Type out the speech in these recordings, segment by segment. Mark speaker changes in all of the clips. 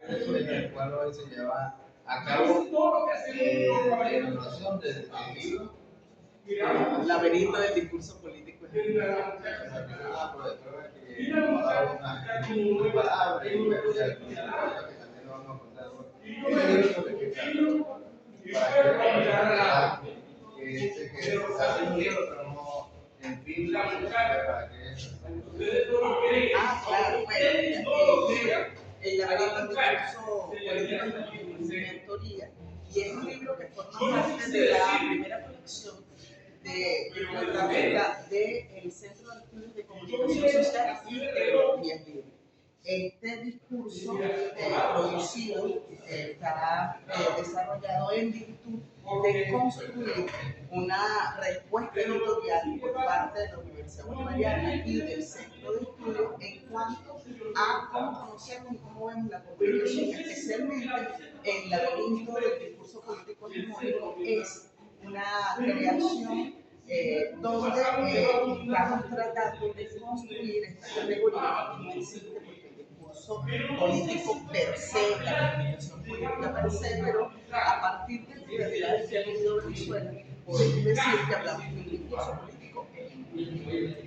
Speaker 1: eso en el cual hoy se lleva a cabo la evaluación del libro Laberinto del discurso político. Una profesora que nos ha dado una palabra y una que también lo vamos a contar. Este libro sobre qué trata, para que dice que se hace un libro, pero no en fin, para que eso.
Speaker 2: Claro, el laberinto del discurso político es mi mentoría y es un libro que forma parte de la primera colección de bibliográfica del Centro de Estudios de Comunicación Social y Tecnologías Libres. Este discurso producido está desarrollado en virtud de construir una respuesta editorial por parte de la Universidad Bolivariana y del Centro de Estudios en cuanto a cómo conocemos y cómo vemos la comunicación, especialmente el laberinto del discurso político hegemónico. Es una creación donde estamos tratando de construir esta categoría que no existe porque el discurso político per se, la comunicación política per se, pero a partir de las realidades que ha vivido Venezuela, podemos decir que hablamos de un discurso político.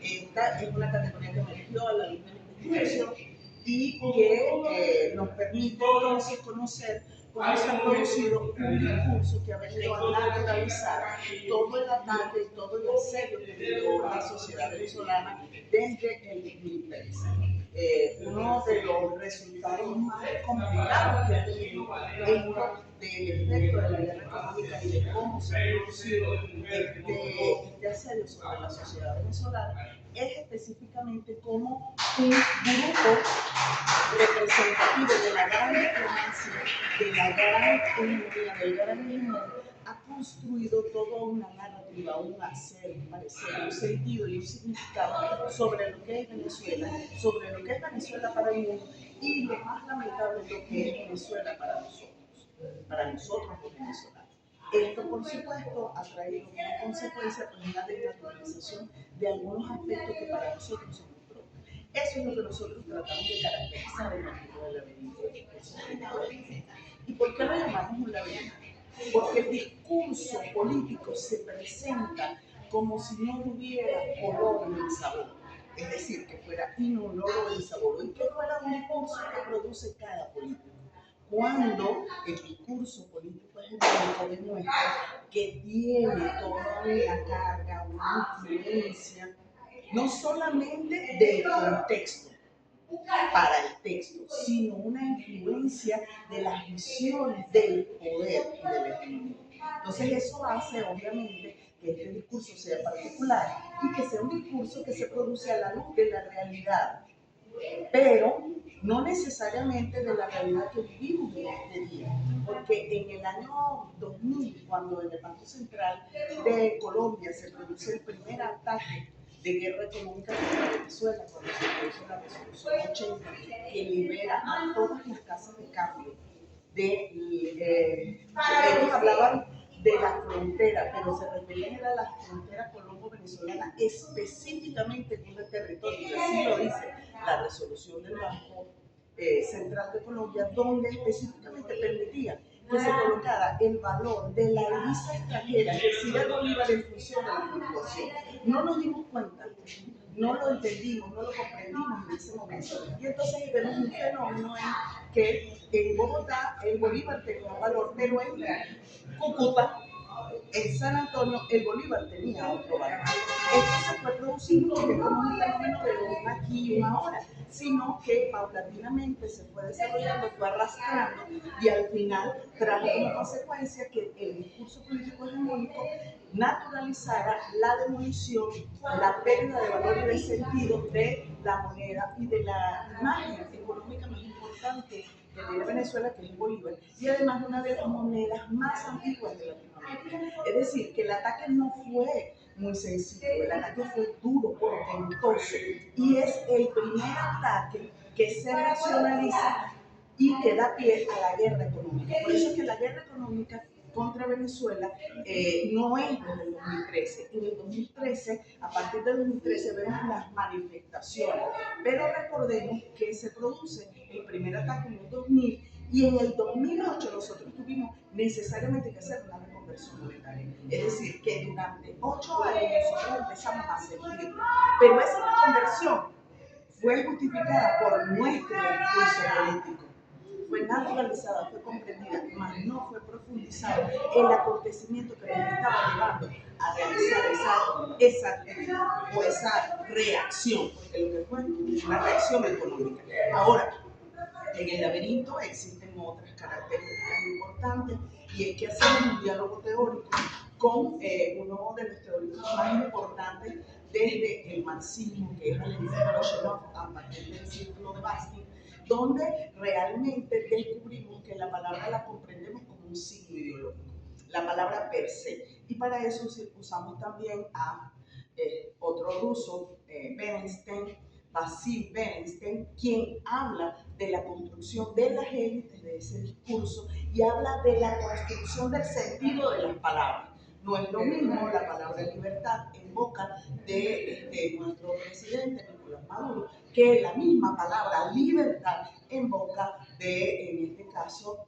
Speaker 2: Esta es una categoría que me dio a la luz de la investigación y que nos permite entonces conocer cómo se ha producido un discurso que ha venido a naturalizar todo el ataque y todo el asedio que vivió la sociedad venezolana desde el 2013. Uno de los resultados más complicados que ha tenido esto del efecto de la guerra económica y de cómo se ha producido este asedio sobre la sociedad venezolana es específicamente como un grupo representativo de la gran diplomacia, de la gran economía, del gran dinero, ha construido toda una narrativa, un hacer, un parecer, un sentido y un significado sobre lo que es Venezuela, sobre lo que es Venezuela para el mundo y lo más lamentable, lo que es Venezuela para nosotros los venezolanos. Esto, por supuesto, ha traído como consecuencia una desnaturalización de algunos aspectos que para nosotros son muy propios. Eso es lo que nosotros tratamos de caracterizar en el libro del laberinto del discurso político. ¿Y por qué lo llamamos un laberinto? Porque el discurso político se presenta como si no tuviera color ni sabor, es decir, que fuera inoloro y sabor, y que fuera un discurso que produce cada político. Cuando el discurso político hegemónico demuestra que tiene toda una carga, una influencia, no solamente del contexto para el texto, sino una influencia de las visiones del poder y del hegemonía. Entonces eso hace, obviamente, que este discurso sea particular y que sea un discurso que se produce a la luz de la realidad, pero no necesariamente de la realidad que vivimos en este día, porque en el año 2000, cuando en el Banco Central de Colombia se produce el primer ataque de guerra económica contra Venezuela, cuando se produce la resolución 80, que libera a todas las casas de cambio ellos hablaban de la frontera, pero se referían a la frontera colombo-venezolana específicamente en el territorio, y así lo dice la resolución del Banco Central de Colombia, donde específicamente permitía que se colocara el valor de la divisa extranjera que recibe el Bolívar en función de la fluctuación. No nos dimos cuenta, no lo entendimos, no lo comprendimos en ese momento. Y entonces vemos un fenómeno en que en Bogotá el Bolívar tenía un valor, pero en Cúcuta, en San Antonio, el Bolívar tenía otro valor. Esto se fue produciendo porque esto no es un fenómeno de un aquí y una ahora, sino que paulatinamente se fue desarrollando, fue arrastrando y al final trajo como consecuencia que el discurso político hegemónico naturalizara la demolición, la pérdida de valor y de sentido de la moneda y de la imagen económica más importante que tiene Venezuela, que es el Bolívar, y además una de las monedas más antiguas de Latinoamérica. Es decir, que el ataque no fue muy sencillo, el ataque fue duro, portentoso, y es el primer ataque que se nacionaliza y que da pie a la guerra económica. Por eso es que la guerra económica contra Venezuela no es desde el 2013. En el 2013, a partir del 2013, vemos las manifestaciones, pero recordemos que se produce el primer ataque en el 2000 Y en el 2008 nosotros tuvimos necesariamente que hacer una reconversión monetaria. Es decir, que durante 8 años nosotros empezamos a seguir. Pero esa reconversión fue justificada por nuestro discurso político. Fue naturalizada, fue comprendida, mas no fue profundizado el acontecimiento que nos estaba llevando a realizar esa actividad o esa reacción, porque lo que fue una reacción económica. Ahora, en el laberinto existen otras características importantes y es que hacemos un diálogo teórico con uno de los teóricos más importantes desde el marxismo, que es Valentín Voloshenov, a partir del círculo de Baskin, donde realmente descubrimos que la palabra la comprendemos como un signo ideológico, la palabra per se. Y para eso usamos también a otro ruso, Bernstein, Vasil Bernstein, quien habla de la construcción de las élites de ese discurso y habla de la construcción del sentido de las palabras. No es lo mismo la palabra libertad en boca de nuestro presidente Nicolás Maduro que la misma palabra libertad en boca de, en este caso,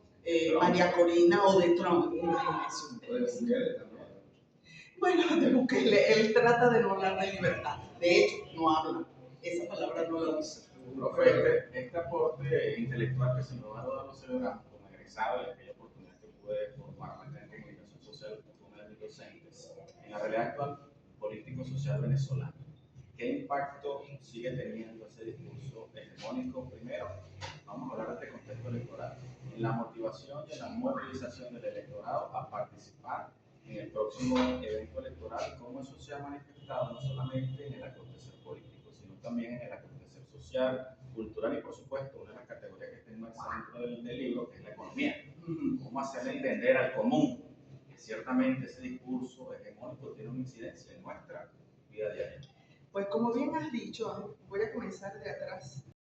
Speaker 2: María Corina o de Trump. Imagínense. Bueno, de Bukele, él trata de no hablar de libertad. De hecho, no habla. Esa palabra no la usa.
Speaker 3: Este aporte intelectual que se nos ha dado a los ciudadanos como egresado y aquella oportunidad que pude formar en comunicación social con una de mis docentes, en la realidad actual político-social venezolana, ¿qué impacto sigue teniendo ese discurso hegemónico? Primero, vamos a hablar de este contexto electoral, en la motivación y en la movilización del electorado a participar en el próximo evento electoral, cómo eso se ha manifestado no solamente en el acontecer político, sino también en el acontecer social, cultural y por supuesto una de las categorías que está en el centro del libro, que es la economía. Cómo hacerle entender al común que ciertamente ese discurso hegemónico tiene una incidencia en nuestra vida diaria.
Speaker 2: Pues como bien has dicho, voy a comenzar de atrás.